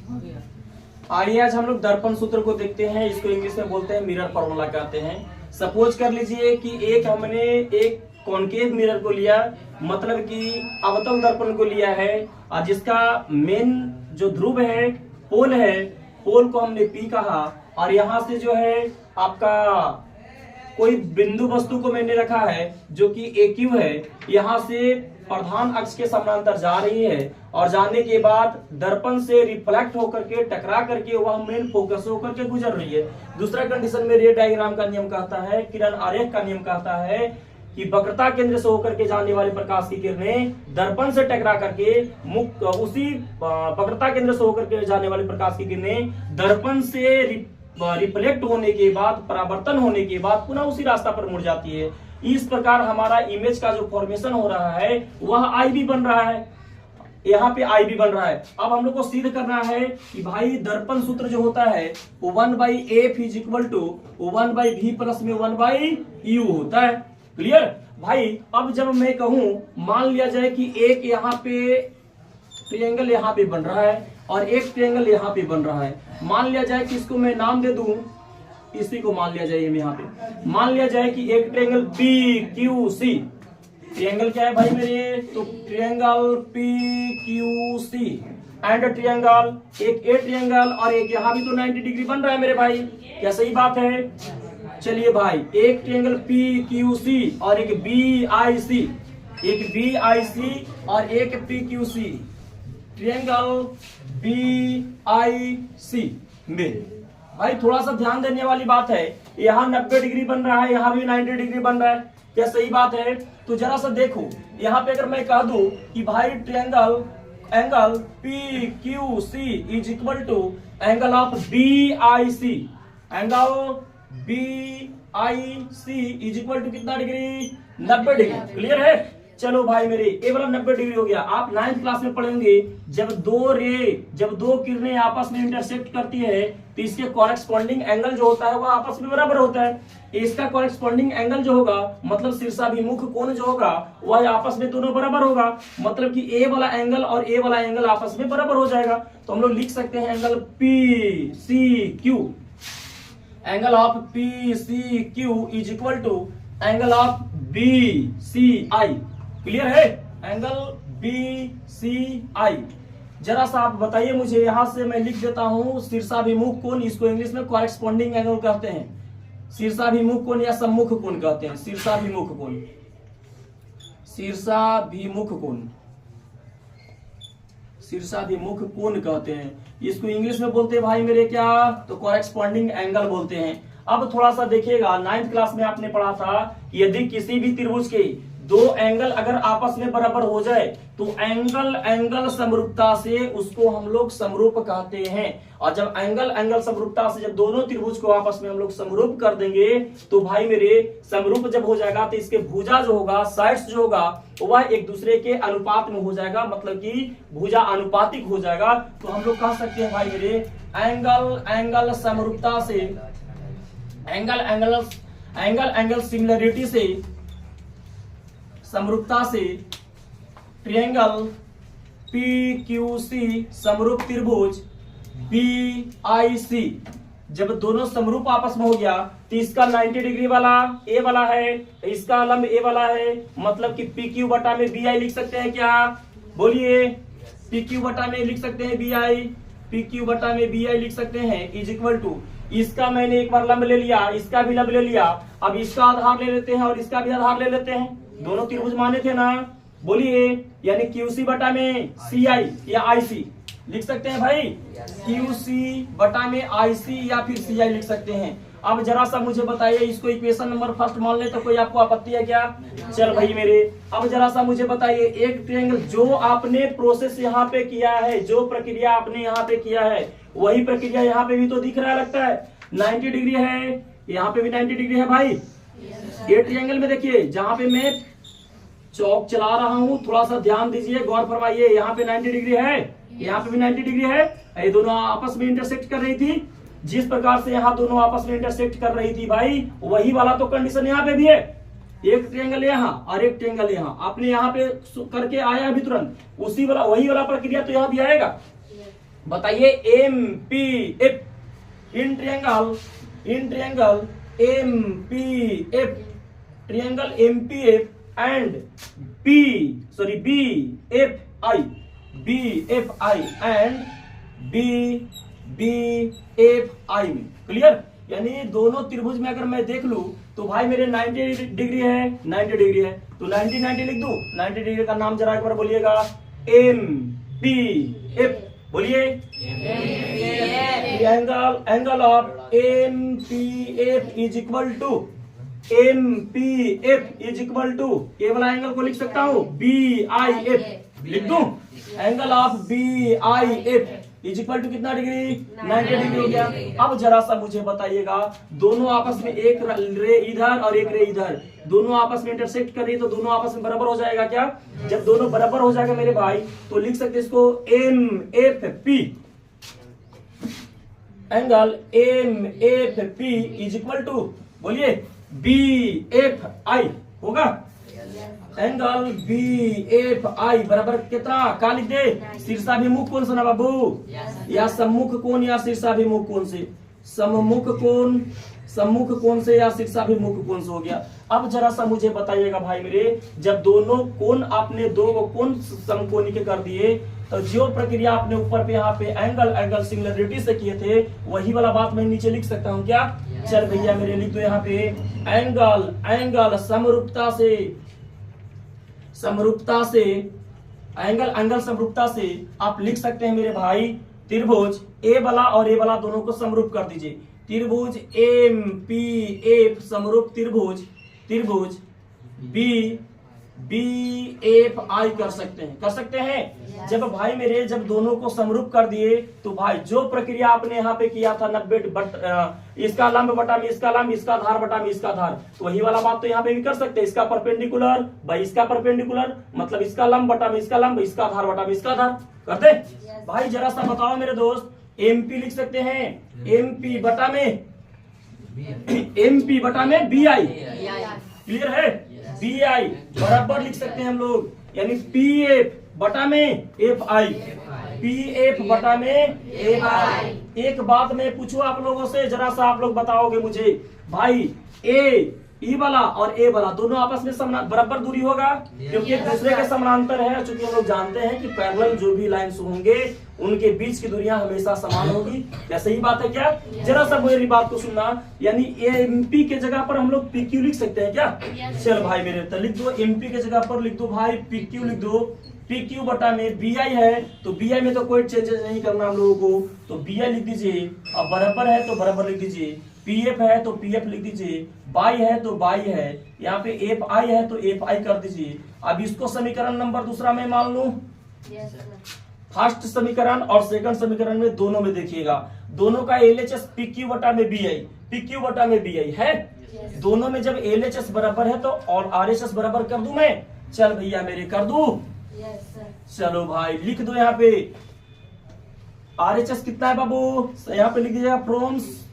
आइए आज हम लोग दर्पण सूत्र को देखते हैं। इसको इंग्लिश में बोलते हैं मिरर फॉर्मूला कहते हैं। सपोज कर लीजिए कि हमने एक कॉनकेव मिरर को लिया, मतलब कि अवतल दर्पण को लिया है, और जिसका मेन जो ध्रुव है, पोल को हमने पी कहा, और यहाँ से जो है आपका कोई बिंदु वस्तु को मैंने रखा है जो कि AQ है, यहाँ से प्रधान अक्ष के समानांतर जा रही है, और जाने के बाद दर्पण से रिफ्लेक्ट होकर के टकरा करके वह मेन फोकस होकर के गुजर रही है। दूसरा कंडीशन में रे डायग्राम का नियम कहता है, किरण आरेख का नियम कहता है कि वक्रता केंद्र से होकर के जाने वाली प्रकाश की किरणें दर्पण से टकरा करके उसी वक्रता केंद्र से होकर के जाने वाली प्रकाश की किरणें दर्पण से रिफ्लेक्ट होने के बाद, परावर्तन होने के बाद पुनः उसी रास्ता पर मुड़ जाती है। इस प्रकार हमारा इमेज का जो फॉर्मेशन हो रहा है वह IB बन रहा है, यहाँ पे IB बन रहा है। अब हम लोग को सिद्ध करना है कि भाई दर्पण सूत्र जो होता है वो 1/f is equal to 1/v plus में 1/u होता है। क्लियर भाई। अब जब मैं कहूं, मान लिया जाए कि एक यहाँ पे ट्रायंगल यहाँ पे बन रहा है और एक ट्रायंगल यहाँ पे बन रहा है। मान लिया जाए कि इसको मैं नाम दे दूं, इसी को मान लिया जाए, यहाँ पे मान लिया जाए कि एक ट्रायंगल PQC, ट्रायंगल क्या है भाई मेरे, तो ट्रायंगल PQC एंड ट्रायंगल, एक ए ट्रायंगल और एक यहाँ भी तो 90 डिग्री बन रहा है मेरे भाई, क्या सही बात है? चलिए भाई, एक ट्रायंगल PQC और एक BIC, एक BIC और एक PQC, ट्रायंगल BIC में भाई थोड़ा सा ध्यान देने वाली बात है, यहाँ 90 डिग्री बन रहा है, यहाँ भी 90 डिग्री बन रहा है, क्या सही बात है? तो जरा सा देखो, यहाँ पे अगर मैं कह दूं कि भाई triangle angle PQC is equal to angle of BIC, angle BIC is equal to कितना डिग्री? 90 डिग्री। क्लियर है? चलो भाई मेरे, ये वाला 90 डिग्री हो गया। आप 9th क्लास में पढ़ेंगे, जब दो किरणें आपस में इंटरसेक्ट करती है तो इसके कॉरेस्पॉन्डिंग एंगल जो होता है वह आपस में बराबर होता है। इसका कॉरेस्पॉन्डिंग एंगल जो होगा, मतलब शीर्षाभिमुख कोण जो होगा वह आपस में दोनों बराबर होगा, मतलब कि ए वाला एंगल और ए वाला एंगल आपस में बराबर हो जाएगा। तो हम लोग लिख सकते हैं angle PCQ, angle of PCQ is equal to angle of BCI। Clear है? Angle BCI। जरा सा आप बताइए मुझे, यहां से मैं लिख देता हूं शीर्षाभिमुख कोण, इसको इंग्लिश में कॉरेस्पॉन्डिंग एंगल कहते हैं। शीर्षाभिमुख कोण या सम्मुख कोण कहते हैं। शीर्षाभिमुख कोण, शीर्षाभिमुख कोण, शीर्षाभिमुख कोण कहते हैं। इसको इंग्लिश में बोलते हैं भाई मेरे क्या, तो कॉरेस्पॉन्डिंग एंगल बोलते हैं। अब थोड़ा सा देखिएगा, 9th क्लास में आपने पढ़ा था कि यदि किसी भी त्रिभुज के दो एंगल अगर आपस में बराबर हो जाए तो एंगल समरूपता से उसको हम लोग समरूप कहते हैं। और जब एंगल समरूपता से जब दोनों त्रिभुज को आपस में हम लोग समरूप कर देंगे तो भाई मेरे समरूप जब हो जाएगा तो इसके भुजा जो होगा, साइड्स जो होगा, वह एक दूसरे के अनुपात में हो जाएगा, मतलब कि भुजा अनुपातिक हो जाएगा। तो हम लोग कह सकते हैं भाई मेरे एंगल समरूपता से, एंगल सिमिलरिटी से, समरूपता से ट्रायंगल PQC समरूप त्रिभुज BIC जब दोनों समरूप आपस में हो गया तो इसका 90 डिग्री वाला ए वाला है, इसका लंब ए वाला है, मतलब कि PQ बटा में BI लिख सकते हैं क्या? बोलिए, PQ बटा में लिख सकते हैं BI, PQ बटा में BI लिख सकते हैं इज इक्वल टू, इसका मैंने एक बार लंब ले लिया, इसका भी लंब ले लिया, अब इसका आधार ले लेते हैं और इसका भी आधार ले लेते हैं। दोनों त्रिभुज माने थे ना? बोलिए, यानी QC बटा में CI या IC लिख सकते हैं भाई, QC बटा में IC या फिर CI लिख सकते हैं। अब जरा सा मुझे बताइए, इसको इक्वेशन नंबर फर्स्ट मान ले तो कोई आपको आपत्ति है क्या? चल भाई मेरे, अब जरा सा मुझे बताइए, एक ट्रायंगल जो आपने प्रोसेस यहाँ पे किया है, जो प्रक्रिया आपने यहाँ पे किया है, वही प्रक्रिया यहाँ पे भी तो दिख रहा है, लगता है 90 डिग्री है, यहाँ पे भी 90 डिग्री है भाई। ये ट्रायंगल में देखिए, जहां पे मैं चौक चला रहा हूं, थोड़ा सा ध्यान दीजिए, गौर फरमाइए, यहाँ पे 90 डिग्री है, यहाँ पे भी 90 डिग्री है, ये दोनों आपस में इंटरसेक्ट कर रही थी। जिस प्रकार से यहाँ दोनों आपस में इंटरसेक्ट कर रही थी भाई, वही वाला तो कंडीशन यहाँ पे भी है। एक ट्रायंगल यहाँ और एक ट्रायंगल यहाँ, आपने यहाँ पे करके आया अभी तुरंत, उसी वाला वही वाला प्रक्रिया तो यहाँ भी आएगा। बताइए M P F in triangle M P F, triangle M P F and B F I and B F I में। क्लियर? यानी दोनों त्रिभुज में अगर मैं देख लूं तो भाई मेरे 90 डिग्री है, 90 डिग्री है, तो 90 90 लिख दूं। 90 डिग्री का नाम जरा एक बार बोलिएगा, एम पी एफ। बोलिए angle of M P F is equal to ये वाला एंगल को लिख सकता हूं बी आई एफ, लिख दूं। Angle of B I F is equal to कितना डिग्री? 90 डिग्री हो गया। अब जरा सा मुझे बताइएगा, दोनों आपस में एक रे इधर और एक रे इधर, दोनों आपस में इंटरसेक्ट कर रही है तो दोनों आपस में बराबर हो जाएगा क्या? जब दोनों बराबर हो जाएगा मेरे भाई तो लिख सकते इसको M F P, angle M F P is equal to, बोलिए, बी एफ आई होगा। एंगल बी एफ आई बराबर कितना का लिख दे? शीर्षाभिमुख कोण से ना बाबू, या सम्मुख कोण या शीर्षाभिमुख कोण से? सम्मुख कोण से या शीर्षाभिमुख कोण से हो गया। अब जरा सा मुझे बताइएगा भाई मेरे, जब दोनों कोण आपने दो कोण समकोणी के कर दिए तो जो प्रक्रिया आपने ऊपर पे यहाँ पे एंगल सिंगुलरिटी से किए थे वही वाला बात मैं नीचे लिख सकता हूँ क्या? चल भैया मेरे लिख दो यहाँ पे एंगल समरूपता से एंगल समरूपता से आप लिख सकते हैं मेरे भाई, त्रिभुज ए वाला और ए वाला दोनों को समरूप कर दीजिए। त्रिभुज एम पी एफ समरूप त्रिभुज बी एफ आई कर सकते हैं। जब भाई मेरे जब दोनों को समरूप कर दिए तो भाई जो प्रक्रिया आपने यहाँ पे किया था 90 इसका लंब बटा में इसका लंब, इसका आधार बटा में इसका आधार, तो वही वाला बात तो यहाँ पे भी कर सकते हैं। इसका परपेंडिकुलर भाई इसका परपेंडिकुलर, मतलब इसका लंब बटा में इसका लंब, इसका आधार बटा में इसका आधार करते। भाई जरा सा बताओ मेरे दोस्त, एमपी लिख सकते हैं एमपी बटा में बी आई, क्लियर है? बी आई बराबर लिख सकते हैं हम लोग, यानी पी एफ बटा में एफ आई, पी एफ बटा में एफ आई। एक बात मैं पूछूं आप लोगों से, जरा सा आप लोग बताओगे मुझे, भाई ई वाला और ए वाला दोनों आपस में बराबर दूरी होगा क्योंकि एक दूसरे के समानांतर है। चूंकि हम लोग जानते हैं कि पैरेलल जो भी लाइंस होंगे उनके बीच की दूरियां हमेशा समान होगी। क्या सही बात है क्या? जरा सा मेरी बात को सुनना, यानी एमपी के जगह पर हम लोग पीक्यू लिख सकते हैं क्या? चल भाई मेरे तो लिख दो, एमपी के जगह पर लिख दो भाई पीक्यू लिख दो। पीक्यू बटा में बी आई है तो बी आई में तो कोई चेंजेस नहीं करना हम लोगों को, तो बी आई लिख दीजिए। अब बराबर है तो बराबर लिख दीजिए, पीएफ है तो पीएफ लिख दीजिए, बाई है तो बाई है, यहाँ पे एफ आई है तो एफ आई कर दीजिए। अब इसको समीकरण नंबर दूसरा में मान लूं, फर्स्ट समीकरण और सेकंड समीकरण में दोनों में देखिएगा, दोनों का एलएचएस पीक्यू बटा में बी आई है। दोनों में जब एलएचएस बराबर है तो और आरएचएस बराबर कर दूं मैं? चल भैया मेरे कर दूं। चलो भाई लिख दो यहाँ पे आरएचएस कितना है बाबू, यहाँ पे लिख दीजिएगा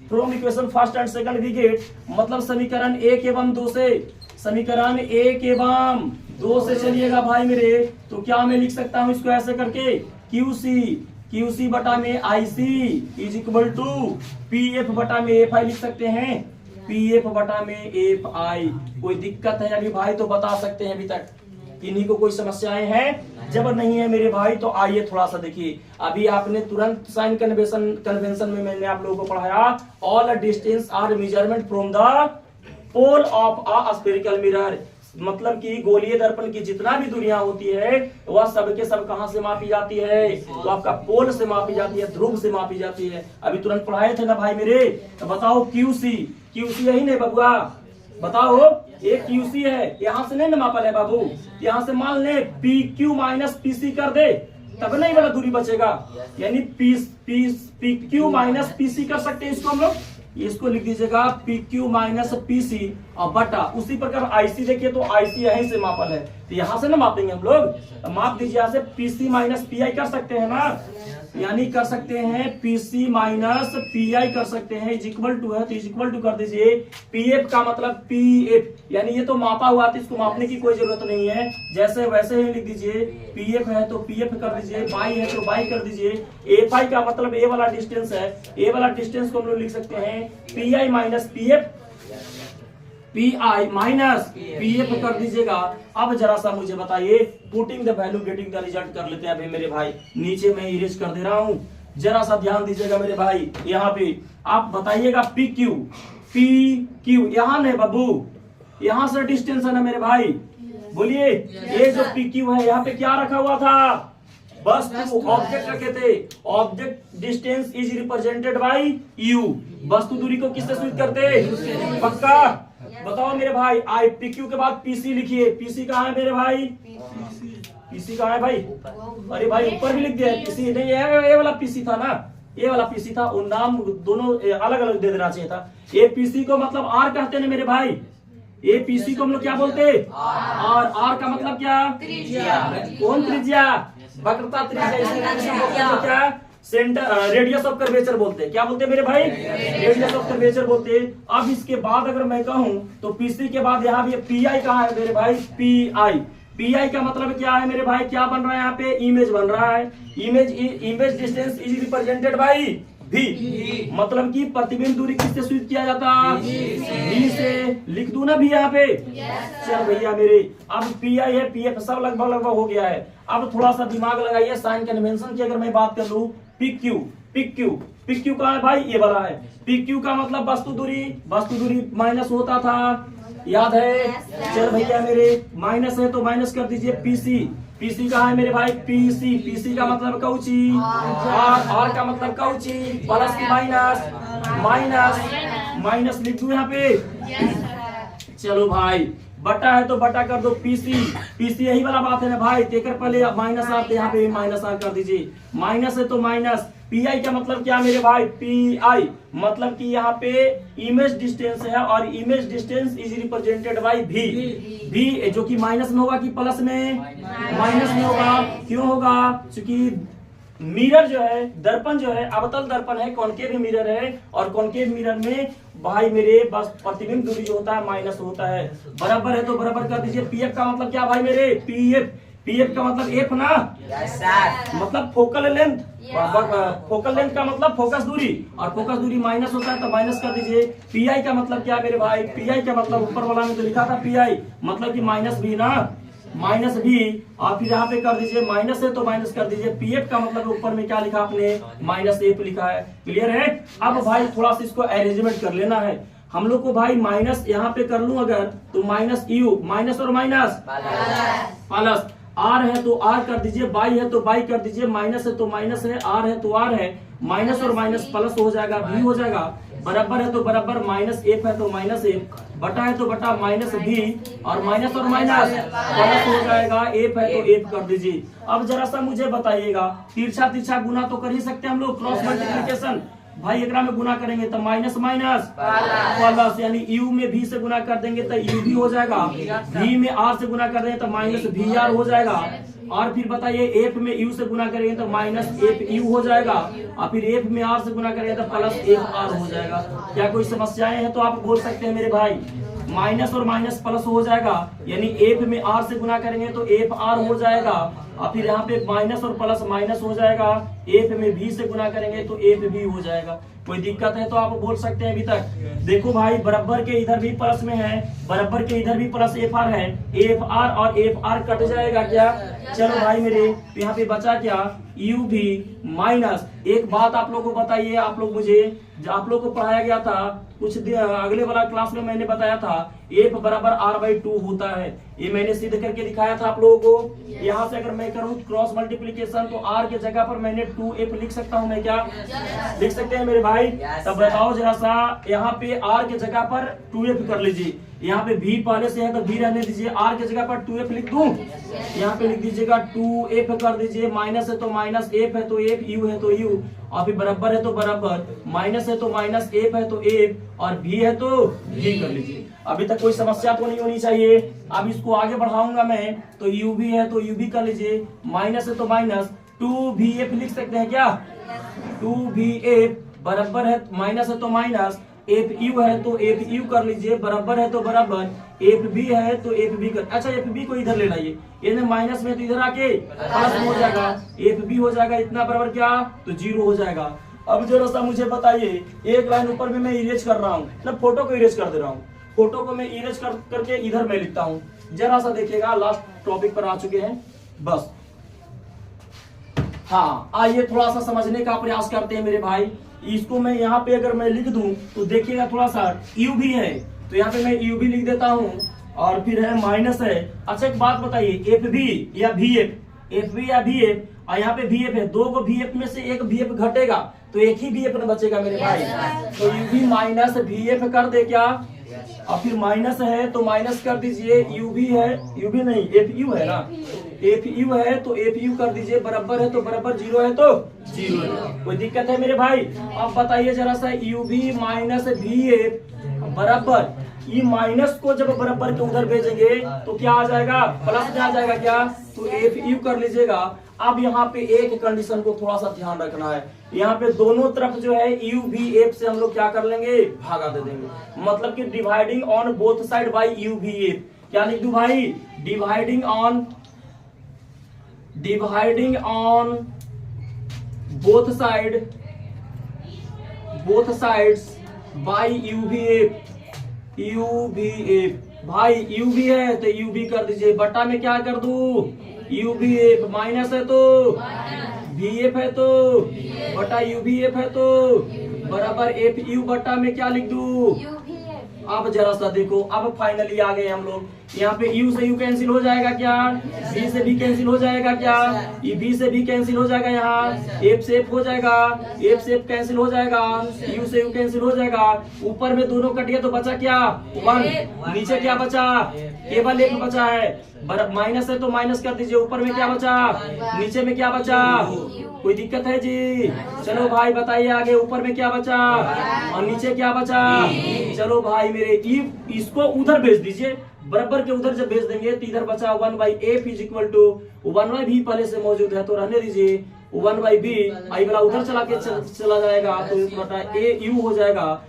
from equation first and second we get, मतलब समीकरण 1 एवं 2 से, समीकरण 1 एवं 2 से चलिएगा भाई मेरे, तो क्या मैं लिख सकता हूं इसको ऐसे करके, क्यूसी बटा में IC is equal to PF बटा में एफ आई लिख सकते हैं, पीएफ बटा में एफ आई। कोई दिक्कत है अभी भाई तो बता सकते हैं, अभी तक इन्हीं को कोई समस्याएं हैं? जब नहीं है मेरे भाई तो आइए थोड़ा सा देखिए, अभी आपने तुरंत साइन कन्वेंशन में मैंने आप लोगों को पढ़ाया, all distance are measurement from the pole of a spherical mirror, मतलब कि गोलीय दर्पण की जितना भी दूरियां होती है वह सबके सब कहां से मापी जाती है? तो आपका पोल से मापी जाती है, ध्रुव से मापी जाती है। अभी तुरंत पढ़ाए थे ना भाई मेरे, तो बताओ क्यूसी यही नहीं बबुआ, बताओ एक क्यूसी है, यहाँ से नहीं ना मापल है बाबू, यहाँ से मान ले पी क्यू माइनस पीसी कर दे तब नहीं वाला दूरी बचेगा, यानी पी क्यू माइनस पीसी कर सकते हैं इसको हम लोग, इसको लिख दीजिएगा पी क्यू माइनस पीसी और बटा, उसी प्रकार आईसी देखिए तो आईसी यहीं से मापल है तो यहाँ से ना मापेंगे हम लोग, तो माप दीजिए यहाँ से पीसी माइनस पीआई कर सकते हैं ना, यानी कर सकते हैं पीसी माइनस पीआई कर सकते हैं, इज इक्वल टू है तो इज इक्वल टू कर दीजिए पीएफ का मतलब पीएफ, यानी ये तो मापा हुआ था, इसको मापने की कोई जरूरत नहीं है, जैसे वैसे ही लिख दीजिए। पीएफ है तो पीएफ कर दीजिए, बाई है तो बाई कर दीजिए। एफआई का मतलब ए वाला डिस्टेंस है, ए वाला डिस्टेंस को हम लोग लिख सकते हैं pi minus PF, pi minus PF कर दीजिएगा। अब जरा सा मुझे बताइए, putting the value getting the result कर लेते हैं अभी मेरे भाई। नीचे मैं इरेज कर दे रहा हूँ, जरा सा ध्यान दीजिएगा मेरे भाई। यहाँ पे आप बताइएगा पी क्यू यहाँ नहीं बाबू, यहाँ से डिस्टेंस है ना मेरे भाई, बोलिए। ये जो पी क्यू है यहाँ पे क्या रखा हुआ था, बस ऑब्जेक्ट रखे थे, object distance is represented by you. वस्तु दूरी को किससे सूचित करते, पक्का बताओ मेरे भाई। आई पी क्यू के बाद पीसी लिखिए, पीसी कहाँ है मेरे भाई, पीसी कहाँ है भाई, अरे भाई ऊपर भी लिख दिया पीसी, नहीं ये वाला पीसी था ना, ये वाला पीसी था, वो नाम दोनों अलग अलग दे देना चाहिए था। ये पीसी को मतलब आर कहते हैं मेरे भाई, ये पीसी को हम लोग क्या बोलते हैं, आर का मतलब क्या, कौन त्रिज्या, वक्रता त्रिज्या, क्या सेंटर रेडियस ऑफ कर्वेचर बोलते हैं, क्या बोलते हैं मेरे भाई, रेडियस ऑफ कर्वेचर बोलते हैं। अब इसके बाद अगर मैं कहूं तो पीसी के बाद यहाँ भी पीआई कहाँ है मेरे भाई, पीआई, पीआई का मतलब क्या है मेरे भाई, क्या बन रहा है यहाँ पे, इमेज बन रहा है। Image distance is represented by भी, मतलब कि प्रतिबिंब दूरी किससे सूचित किया जाता, भी से। लिख दूं ना भी यहाँ पे, चल भैया मेरे। अब पीआई है पीएफ सब लगभग हो गया है। अब थोड़ा सा दिमाग लगाइए, साइन कन्वेंशन की अगर मैं बात कर लूं, पीक्यू का है भाई, ये वाला है। पीक्यू का मतलब वस्तु दूरी माइनस होता था, याद है, चल भैया मेरे। माइनस है तो माइनस कर दीजिए पीसी कहाँ है मेरे भाई, पीसी का मतलब कौची, आर का मतलब कौची, प्लस की माइनस लिख दूं यहाँ पे। चलो भाई, बटा है तो बटा कर दो, पीसी यही वाला बात है ना भाई, तेकर पहले माइनस आर, यहाँ पे माइनस आर कर दीजिए। माइनस है तो माइनस। पीआई का मतलब क्या मेरे भाई, पीआई मतलब कि यहाँ पे इमेज डिस्टेंस है, और image distance is represented by भी, जो कि माइनस में होगा कि प्लस में, माइनस में होगा। क्यों होगा, क्योंकि मिरर जो है, दर्पण जो है अवतल दर्पण है, कॉनकेव मिरर है, और कॉनकेव मिरर में भाई मेरे बस प्रतिबिंब दूरी जो होता है माइनस होता है। बराबर है तो बराबर कर दीजिए। पीएफ का मतलब क्या भाई मेरे, पीएफ का मतलब एफ ना, मतलब फोकल लेंथ, फोकल लेंथ का मतलब फोकस दूरी, और फोकस दूरी माइनस होता है तो माइनस कर दीजिए। पीआई का मतलब क्या मेरे भाई, पीआई का मतलब ऊपर वाला में तो लिखा था पीआई मतलब कि माइनस भी ना, माइनस भी, और फिर यहाँ पे कर दीजिए माइनस है तो माइनस कर दीजिए। पीएफ का मतलब ऊपर में क्या लिखा आपने, माइनस एफ लिखा है। क्लियर है। अब भाई थोड़ा सा इसको अरेंजमेंट कर लेना है हम लोग को भाई। माइनस यहाँ पे कर लूं अगर तो माइनस यू, माइनस और माइनस प्लस, आर है तो आर कर दीजिए, बाई है तो बाई कर दीजिए, माइनस है तो माइनस है, आर है तो आर है, माइनस और माइनस प्लस हो जाएगा, भी हो जाएगा। बराबर है तो बराबर, माइनस एफ है तो माइनस एफ, बटा है तो बटा माइनस भी, और माइनस प्लस हो जाएगा, एफ है तो एफ कर दीजिए। अब जरा सा मुझे बताइएगा, तिरछा गुना तो कर ही सकते हैं हम लोग, क्रॉस मल्टीप्लिकेशन भाई एकरा में गुना करेंगे तो माइनस प्लस, यानी यू में भी से गुना कर देंगे तो यू भी हो जाएगा, भी में आर से गुना कर देंगे तो माइनस भी आर हो जाएगा, और फिर बताइए एफ में यू से गुना करेंगे तो माइनस एफ यू हो जाएगा, और फिर एफ में आर से गुना करेंगे तो प्लस एफ आर हो जाएगा। क्या कोई समस्याएं हैं तो आप बोल सकते हैं मेरे भाई। माइनस और माइनस प्लस हो जाएगा, यानी एफ में आर से गुना करेंगे तो एफ आर हो जाएगा, और फिर यहाँ पे माइनस और प्लस माइनस हो जाएगा, एफ में भी से गुना करेंगे तो एफ भी हो जाएगा। कोई दिक्कत है तो आप बोल सकते हैं अभी तक। देखो भाई, बराबर के इधर भी प्लस में है, बराबर के इधर भी प्लस एफ आर है, एफ आर और एफ आर कट जाएगा क्या, चलो भाई मेरे, तो यहाँ पे बचा क्या, यू भी माइनस। एक बात आप लोगों को बताइए, आप लोग मुझे, आप लोग को पढ़ाया गया था कुछ अगले वाला क्लास में मैंने बताया था एफ बराबर आर बाई 2 होता है, ये मैंने सिद्ध करके दिखाया था आप लोगों को। यहाँ से अगर मैं करूँ क्रॉस मल्टीप्लिकेशन तो आर के जगह पर मैंने 2f लिख सकता हूँ, मैं क्या लिख सकते हैं मेरे भाई। तब बताओ जरा सा, यहाँ पे आर के जगह पर 2f कर लीजिए, यहाँ पे भी पहले से है तो भी रहने दीजिए, आर के जगह पर 2f लिख दूं, यहाँ पे लिख दीजिएगा 2f कर दीजिए, माइनस है तो माइनस, एफ है तो एफ, यू है तो यू, और फिर बराबर है तो बराबर, माइनस है तो माइनस, एफ है तो एफ, और भी है तो भी कर लीजिए। अभी तक कोई समस्या तो नहीं होनी चाहिए। अब इसको आगे बढ़ाऊंगा मैं तो यू भी है तो यू भी कर लीजिए, माइनस है तो माइनस, 2VF लिख सकते हैं क्या? 2VF बराबर है, माइनस है तो माइनस, FU है तो FU कर लीजिए, बराबर है तो बराबर, FB है तो FB कर, अच्छा FB को इधर ले लाइए, ये माइनस में तो इधर आके प्लस हो जाएगा, FB हो जाएगा इतना बराबर क्या? तो 0 हो जाएगा। अब जरा सा मुझे बताइए, एक लाइन ऊपर में मैं इरेज कर रहा हूँ, मतलब फोटो को इरेज कर दे रहा हूँ, फोटो को मैं इरेज करके इधर मैं लिखता हूँ। जरा सा देखिएगा, लास्ट टॉपिक पर आ चुके हैं बस। हाँ, आइए थोड़ा सा समझने का प्रयास करते हैं मेरे भाई। इसको मैं यहाँ पे अगर मैं लिख दूं तो देखिएगा थोड़ा सा, यू भी है तो यहाँ पे मैं यू भी लिख देता हूँ, और फिर है माइनस है। अच्छा एक बात बताइए, एफ बी या वी एफ, एफ बी या वी एफ, और यहाँ पे वी एफ है, दो को वी एफ में से एक वी एफ घटेगा तो एक ही वी एफ बचेगा मेरे भाई। तो यू भी माइनस वी एफ कर दे क्या, और फिर माइनस है तो माइनस कर दीजिए, यू भी है, यू भी नहीं एफ यू है ना, एफ यू है तो एफ यू कर दीजिए, बराबर है तो बराबर, 0 है तो 0 है। कोई दिक्कत है मेरे भाई? अब बताइए जरा सा, यू भी माइनस वी एफ बराबर, ये माइनस को जब बराबर के उधर भेजेंगे तो क्या आ जाएगा? प्लस में आ जाएगा क्या? तो एफ यू कर लीजिएगा। अब यहाँ पे एक कंडीशन को थोड़ा सा ध्यान रखना है, यहाँ पे दोनों तरफ जो है यू वी एफ से हम लोग क्या कर लेंगे? भागा दे देंगे, मतलब कि dividing on both side by you V F. क्या लिख दूं भाई? Dividing on both sides by you V F, you V F. भाई यू भी है तो यू भी कर दीजिए, बटा में क्या कर दूं? यू भी एफ, माइनस है तो वी एफ है तो बटा यू भी एफ है तो बराबर एफ यू, बटा में क्या लिख दूं? अब जरा सा देखो, अब फाइनली आ गए हम लोग। यहाँ पे u से u कैंसिल हो जाएगा क्या? b से b कैंसिल हो जाएगा क्या? ये b से b कैंसिल हो जाएगा, यहाँ f से f हो जाएगा, f से f कैंसिल हो जाएगा, u से u कैंसिल हो जाएगा। ऊपर में दोनों कट गया तो बचा क्या? 1। नीचे क्या बचा? केवल एक बचा है, माइनस है तो माइनस कर दीजिए। ऊपर में क्या बचा? नीचे में क्या बचा? कोई दिक्कत है जी? चलो भाई बताइए आगे, ऊपर में क्या बचा और नीचे क्या बचा? चलो भाई मेरे, इसको उधर भेज दीजिए, बराबर के उधर जब भेज देंगे तो इधर बचा 1/f is equal to 1/v पहले से मौजूद है तो रहने दीजिए, 1/b आई वाला उधर चला के चला जाएगा तो a u हो जाएगा।